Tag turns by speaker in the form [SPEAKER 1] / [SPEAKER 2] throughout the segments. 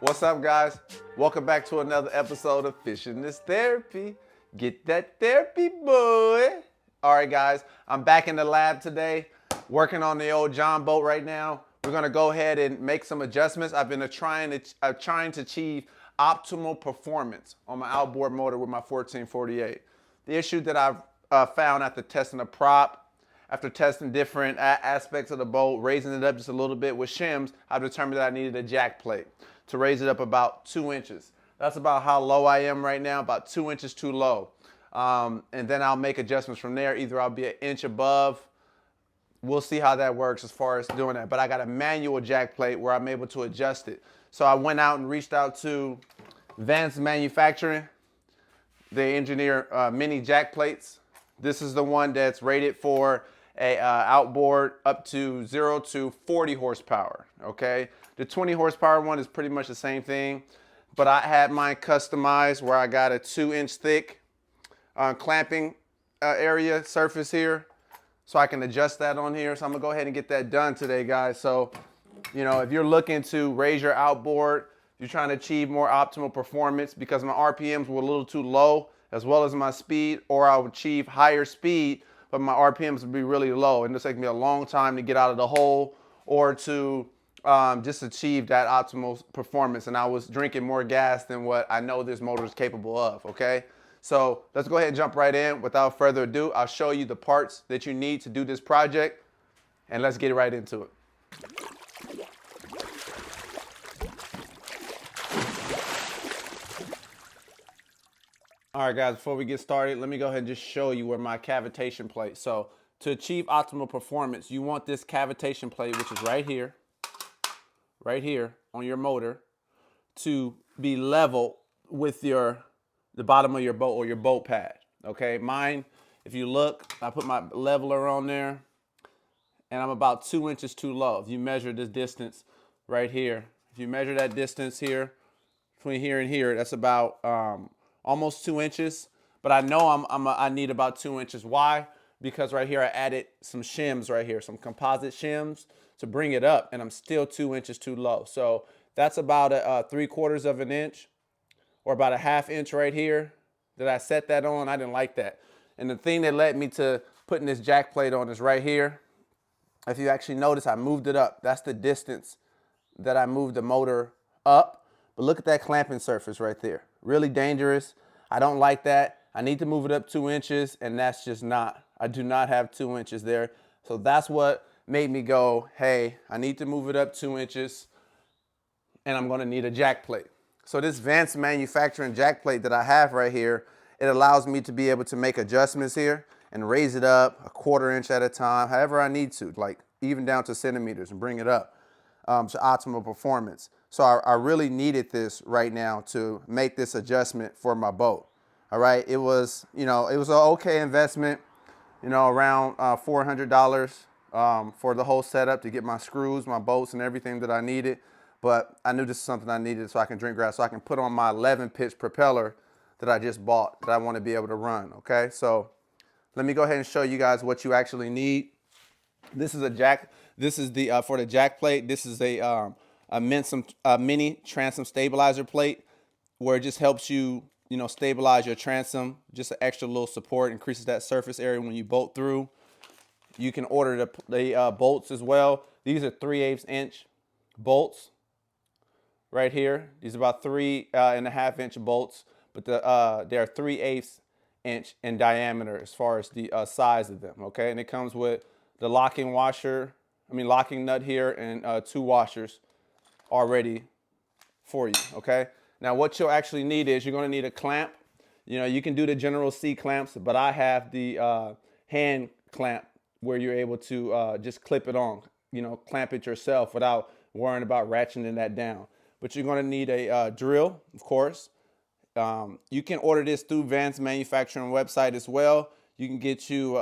[SPEAKER 1] What's up, guys? Welcome back to another episode of Fishing This Therapy. Get that therapy, boy. All right, guys, I'm back in the lab today, working on the old John boat right now. We're gonna go ahead and make some adjustments. I've been trying to achieve optimal performance on my outboard motor with my 1448. The issue that I've found after testing a prop, after testing different aspects of the boat, raising it up just a little bit with shims, I've determined that I needed a jack plate to raise it up about 2 inches. That's about how low I am right now, about 2 inches too low. And then I'll make adjustments from there. Either I'll be an inch above. We'll see how that works as far as doing that. But I got a manual jack plate where I'm able to adjust it. So I went out and reached out to Vance Manufacturing. They engineer mini jack plates. This is the one that's rated for a outboard up to 0 to 40 horsepower, okay? The 20 horsepower one is pretty much the same thing, but I had mine customized where I got a 2-inch thick clamping area surface here, so I can adjust that on here. So I'm gonna go ahead and get that done today, guys. So, you know, if you're looking to raise your outboard, you're trying to achieve more optimal performance because my RPMs were a little too low, as well as my speed, or I'll achieve higher speed, but my RPMs would be really low. And it'll take me a long time to get out of the hole or to just achieve that optimal performance. And I was drinking more gas than what I know this motor is capable of, okay? So let's go ahead and jump right in. Without further ado, I'll show you the parts that you need to do this project, and let's get right into it. All right, guys, before we get started, let me go ahead and just show you where my cavitation plate. So to achieve optimal performance, you want this cavitation plate, which is right here on your motor, to be level with the bottom of your boat or your boat pad, okay? Mine, if you look, I put my leveler on there, and I'm about 2 inches too low. If you measure this distance right here, if you measure that distance here, between here and here, that's about almost 2 inches, but I know I need about 2 inches. Why? Because right here I added some shims right here, some composite shims to bring it up, and I'm still 2 inches too low. So that's about a 3/4 of an inch or about a 1/2 inch right here that I set that on. I didn't like that. And the thing that led me to putting this jack plate on is right here. If you actually notice, I moved it up. That's the distance that I moved the motor up. But look at that clamping surface right there. Really dangerous. I don't like that. I need to move it up 2 inches, and that's just not. I do not have 2 inches there. So that's what made me go, hey, I need to move it up 2 inches, and I'm gonna need a jack plate. So this Vance Manufacturing jack plate that I have right here, it allows me to be able to make adjustments here and raise it up a 1/4 inch at a time, however I need to, like even down to centimeters, and bring it up to optimal performance. So I really needed this right now to make this adjustment for my boat. All right, it was, you know, it was an okay investment, you know, around $400 for the whole setup to get my screws, my bolts, and everything that I needed. But I knew this is something I needed so I can drink grass, so I can put on my 11-pitch propeller that I just bought that I want to be able to run, okay? So let me go ahead and show you guys what you actually need. This is a jack. This is the for the jack plate. This is a mini transom stabilizer plate where it just helps you, you know, stabilize your transom. Just an extra little support, increases that surface area when you boat through. You can order the bolts as well. These are 3/8 inch bolts right here. These are about 3.5 inch bolts, but they're 3/8 inch in diameter as far as the size of them, okay? And it comes with the locking nut here, and 2 washers already for you, okay? Now what you'll actually need is you're gonna need a clamp. You know, you can do the general C clamps, but I have the hand clamp where you're able to just clip it on, you know, clamp it yourself without worrying about ratcheting that down. But you're gonna need a drill, of course. You can order this through Vance Manufacturing website as well. You can get you,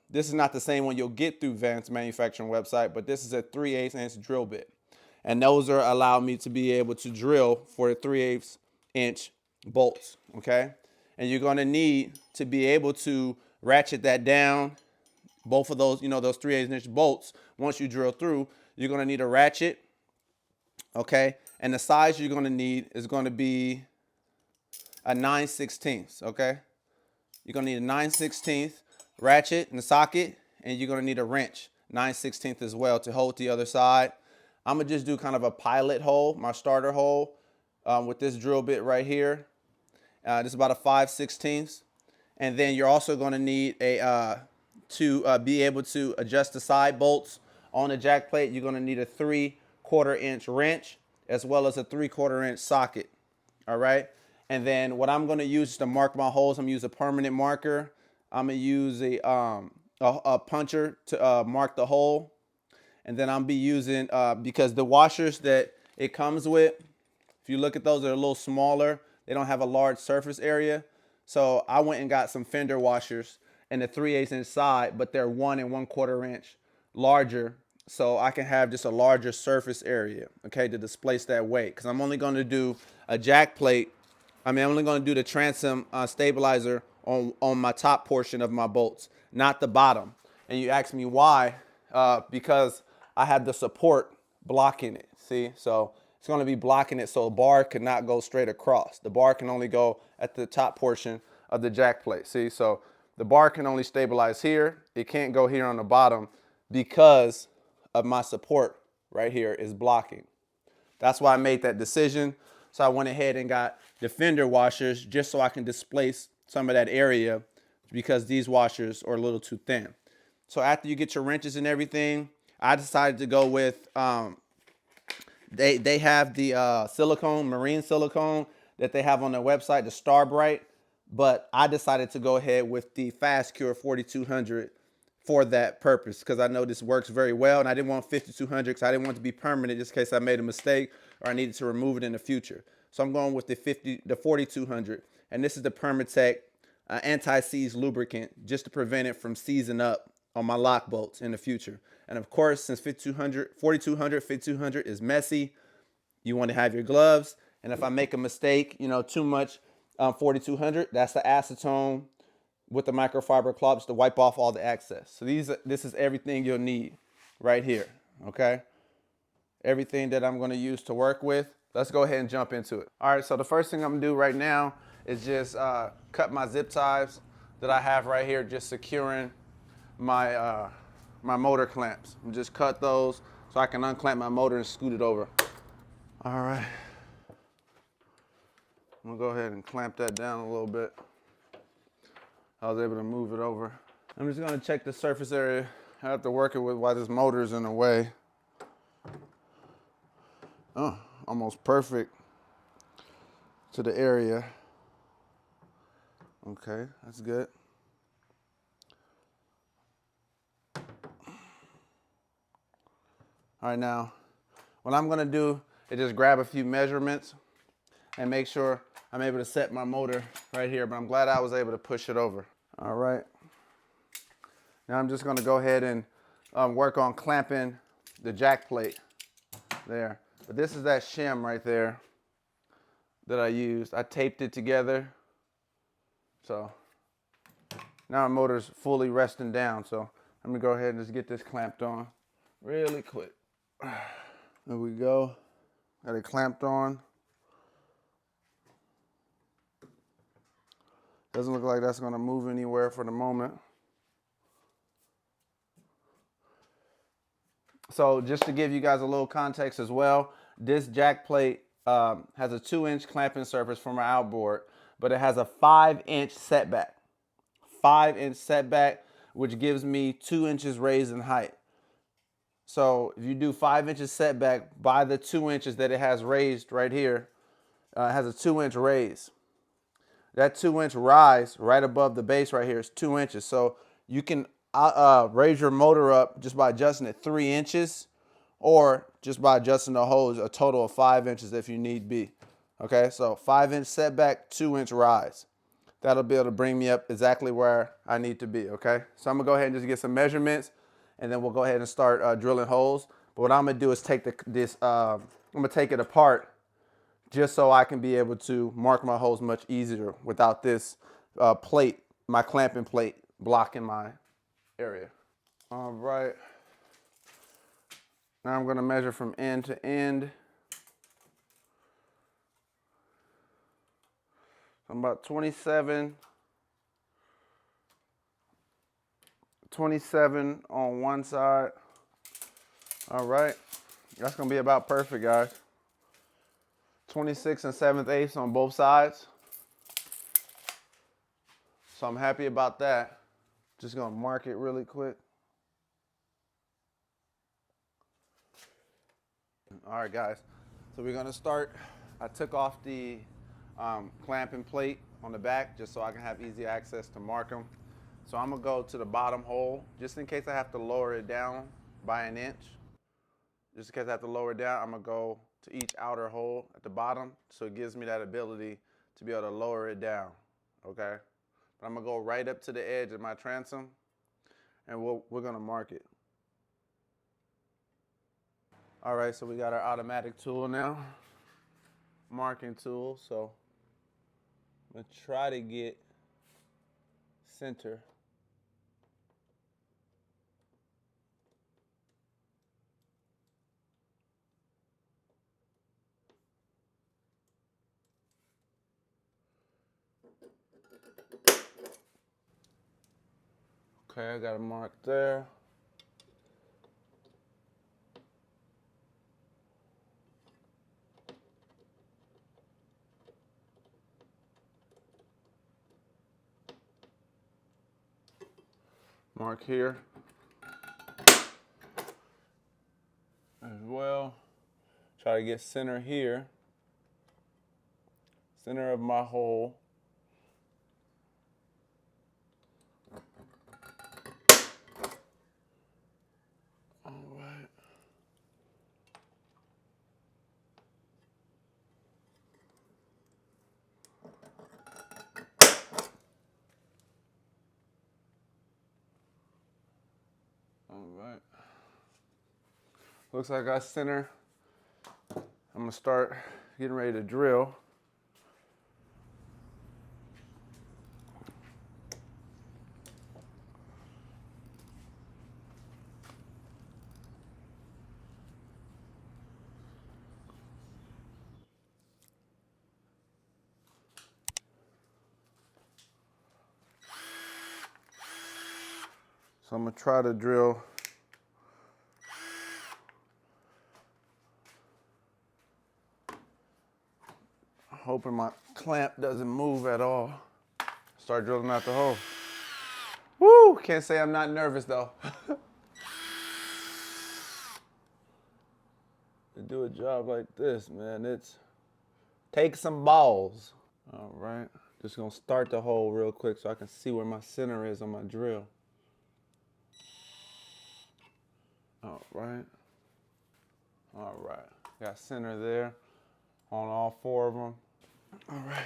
[SPEAKER 1] this is not the same one you'll get through Vance Manufacturing website, but this is a 3/8 inch drill bit. And those are allow me to be able to drill for the 3/8 inch bolts, okay? And you're gonna need to be able to ratchet that down. Both of those, you know, those 3/8 inch bolts, once you drill through, you're gonna need a ratchet, okay? And the size you're gonna need is gonna be a 9/16, okay? You're gonna need a 9/16 ratchet in the socket, and you're gonna need a wrench, 9/16 as well, to hold the other side. I'm gonna just do kind of a pilot hole, my starter hole, with this drill bit right here. This is about a 5/16. And then you're also gonna need a, to be able to adjust the side bolts on the jack plate, you're gonna need a 3/4 inch wrench as well as a 3/4 inch socket. All right. And then what I'm gonna use to mark my holes, I'm gonna use a permanent marker. I'm gonna use a puncher to mark the hole. And then I'm be using, because the washers that it comes with, if you look at those, they're a little smaller. They don't have a large surface area. So I went and got some fender washers in the 3/8 inch side, but they're 1 1/4 inch larger. So I can have just a larger surface area, okay, to displace that weight. Because I'm only going to do a jack plate. I'm only going to do the transom stabilizer on my top portion of my bolts, not the bottom. And you ask me why? Because I have the support blocking it. See, so it's going to be blocking it, so a bar cannot go straight across. The bar can only go at the top portion of the jack plate. See, so the bar can only stabilize here. It can't go here on the bottom because of my support right here is blocking. That's why I made that decision. So I went ahead and got the fender washers just so I can displace some of that area because these washers are a little too thin. So after you get your wrenches and everything, I decided to go with, they have the silicone, marine silicone that they have on their website, the Star Bright. But I decided to go ahead with the Fast Cure 4200 for that purpose because I know this works very well, and I didn't want 5200 because I didn't want it to be permanent just in case I made a mistake or I needed to remove it in the future. So I'm going with the 4200, and this is the Permatech anti-seize lubricant just to prevent it from seizing up on my lock bolts in the future. And of course, since 5200 is messy, you want to have your gloves. And if I make a mistake, too much 4200, that's the acetone with the microfiber cloths to wipe off all the excess. So this is everything you'll need right here, okay? Everything that I'm gonna use to work with. Let's go ahead and jump into it. All right, so the first thing I'm gonna do right now is just cut my zip ties that I have right here, just securing my my motor clamps. And just cut those so I can unclamp my motor and scoot it over. All right. I'm gonna go ahead and clamp that down a little bit. I was able to move it over. I'm just gonna check the surface area I have to work it with while this motor is in the way. Oh, almost perfect to the area. Okay, that's good. All right, now, what I'm gonna do is just grab a few measurements and make sure I'm able to set my motor right here, but I'm glad I was able to push it over. All right. Now I'm just gonna go ahead and work on clamping the jack plate there. But this is that shim right there that I used. I taped it together. So now our motor's fully resting down. So I'm gonna go ahead and just get this clamped on really quick. There we go. Got it clamped on. Doesn't look like that's gonna move anywhere for the moment. So just to give you guys a little context as well, this jack plate has a 2-inch clamping surface for my outboard, but it has a 5-inch setback. 5-inch setback, which gives me 2 inches raised in height. So if you do 5 inches setback by the 2 inches that it has raised right here, it has a 2-inch raise. That 2-inch rise right above the base right here is 2 inches. So you can raise your motor up just by adjusting it 3 inches, or just by adjusting the hose a total of 5 inches if you need be. Okay, so 5-inch setback, 2-inch rise. That'll be able to bring me up exactly where I need to be, okay? So I'm gonna go ahead and just get some measurements, and then we'll go ahead and start drilling holes. But what I'm gonna do is take I'm gonna take it apart just so I can be able to mark my holes much easier without this plate, my clamping plate, blocking my area. All right. Now I'm gonna measure from end to end. I'm about 27 on one side. All right, that's gonna be about perfect, guys. 26 and 7/8 on both sides. So I'm happy about that. Just gonna mark it really quick. All right, guys. So we're gonna start. I took off the clamping plate on the back just so I can have easy access to mark them. So I'm gonna go to the bottom hole just in case I have to lower it down by an inch. Just in case I have to lower it down, I'm gonna go to each outer hole at the bottom so it gives me that ability to be able to lower it down, okay? But I'm gonna go right up to the edge of my transom and we're gonna mark it. All right, so we got our automatic tool now, marking tool. So I'm gonna try to get center. Okay, I got a mark there. Mark here as well. Try to get center here. Center of my hole. All right. All right. Looks like I got center. I'm gonna start getting ready to drill. So I'm gonna try to drill hoping my clamp doesn't move at all. Start drilling out the hole. Woo! Can't say I'm not nervous though. To do a job like this, man, it's take some balls. All right, just gonna start the hole real quick so I can see where my center is on my drill. All right. All right, got center there on all four of them. All right,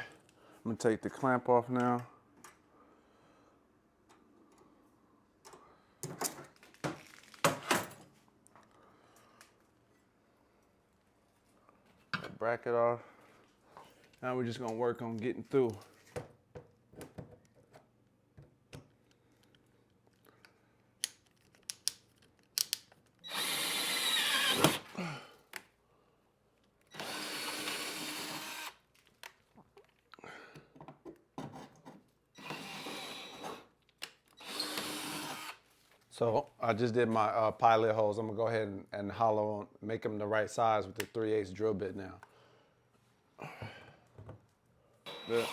[SPEAKER 1] I'm gonna take the clamp off now. Bracket off. Now we're just gonna work on getting through. So I just did my pilot holes. I'm gonna go ahead and hollow, make them the right size with the 3/8 drill bit now. Good.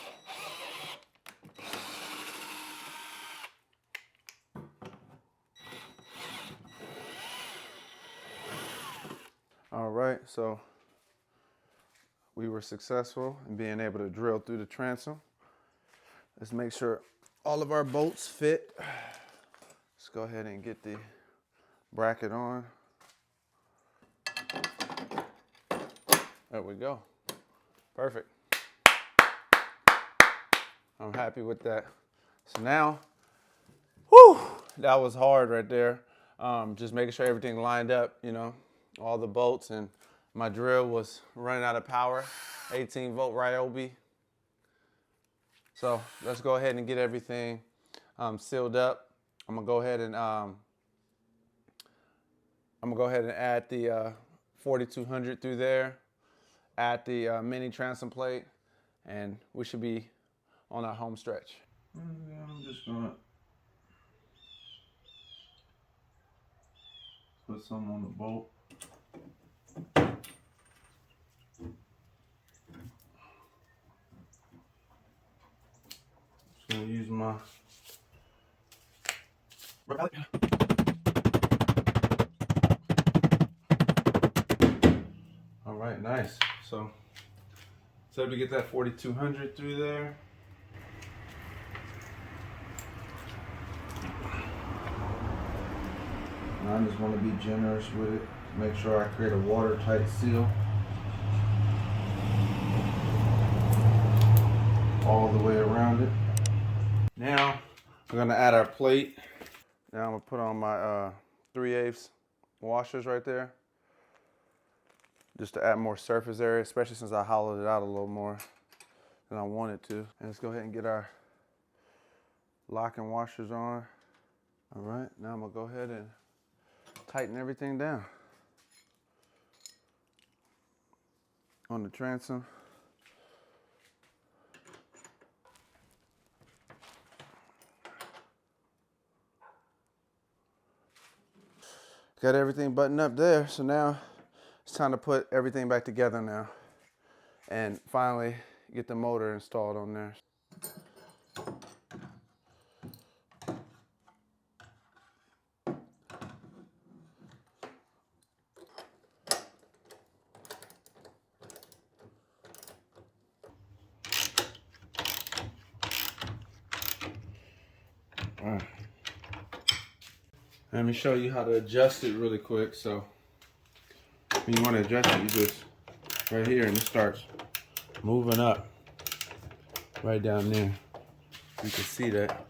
[SPEAKER 1] All right, so we were successful in being able to drill through the transom. Let's make sure all of our bolts fit. Let's go ahead and get the bracket on. There we go. Perfect. I'm happy with that. So now, whew, that was hard right there. Just making sure everything lined up, you know, all the bolts, and my drill was running out of power, 18-volt Ryobi. So let's go ahead and get everything sealed up. I'm gonna go ahead and add the 4200 through there, add the mini transom plate, and we should be on that home stretch.
[SPEAKER 2] I'm just gonna put some on the bolt. Just gonna use my all right, nice. So to get that 4200 through there. And I just want to be generous with it. Make sure I create a watertight seal all the way around it. Now we're gonna add our plate. Now I'm gonna put on my 3/8 washers right there, just to add more surface area, especially since I hollowed it out a little more than I wanted to. And let's go ahead and get our locking washers on. All right, now I'm gonna go ahead and tighten everything down on the transom. Got everything buttoned up there, so now it's time to put everything back together now and finally get the motor installed on there. All right. Let me show you how to adjust it really quick. So when you want to adjust it, you just right here and it starts moving up right down there. You can see that.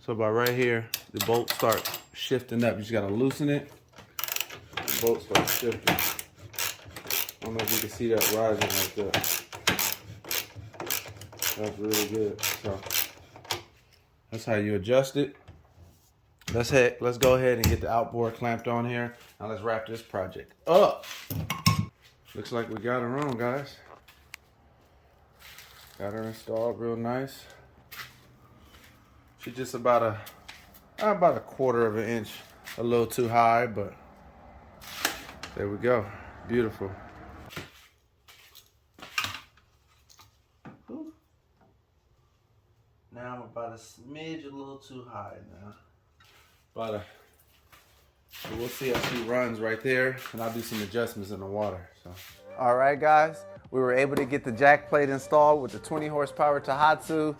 [SPEAKER 2] So by right here, the bolt starts shifting up. You just got to loosen it. The bolt starts shifting. I don't know if you can see that rising like that. That's really good. So that's how you adjust it. Let's go ahead and get the outboard clamped on here. Now let's wrap this project up. Looks like we got her on, guys. Got her installed real nice. She's just about a 1/4 of an inch, a little too high, but there we go. Beautiful. Now I'm about a smidge, a little too high now. So we'll see how she runs right there, and I'll do some adjustments in the water. So. All right, guys, we were able to get the jack plate installed with the 20 horsepower Tohatsu.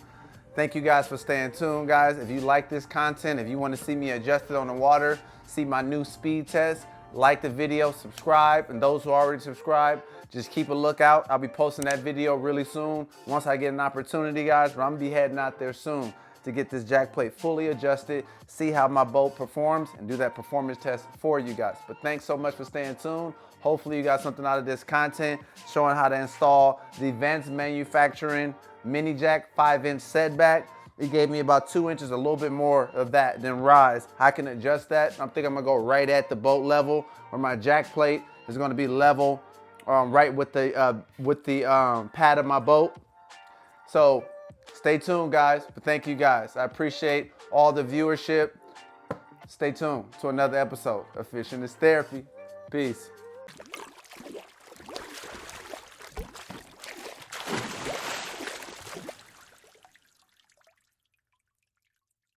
[SPEAKER 2] Thank you guys for staying tuned, guys. If you like this content, if you want to see me adjust it on the water, see my new speed test, like the video, subscribe, and those who already subscribed, just keep a lookout. I'll be posting that video really soon once I get an opportunity, guys, but I'm gonna be heading out there soon to get this jack plate fully adjusted, see how my boat performs, and do that performance test for you guys. But thanks so much for staying tuned. Hopefully you got something out of this content, showing how to install the Vance Manufacturing mini jack 5-inch setback. It gave me about 2 inches, a little bit more of that than rise. I can adjust that. I'm thinking I'm gonna go right at the boat level, where my jack plate is gonna be level, right with the pad of my boat. So stay tuned, guys. But thank you, guys. I appreciate all the viewership. Stay tuned to another episode of Fishing is Therapy. Peace.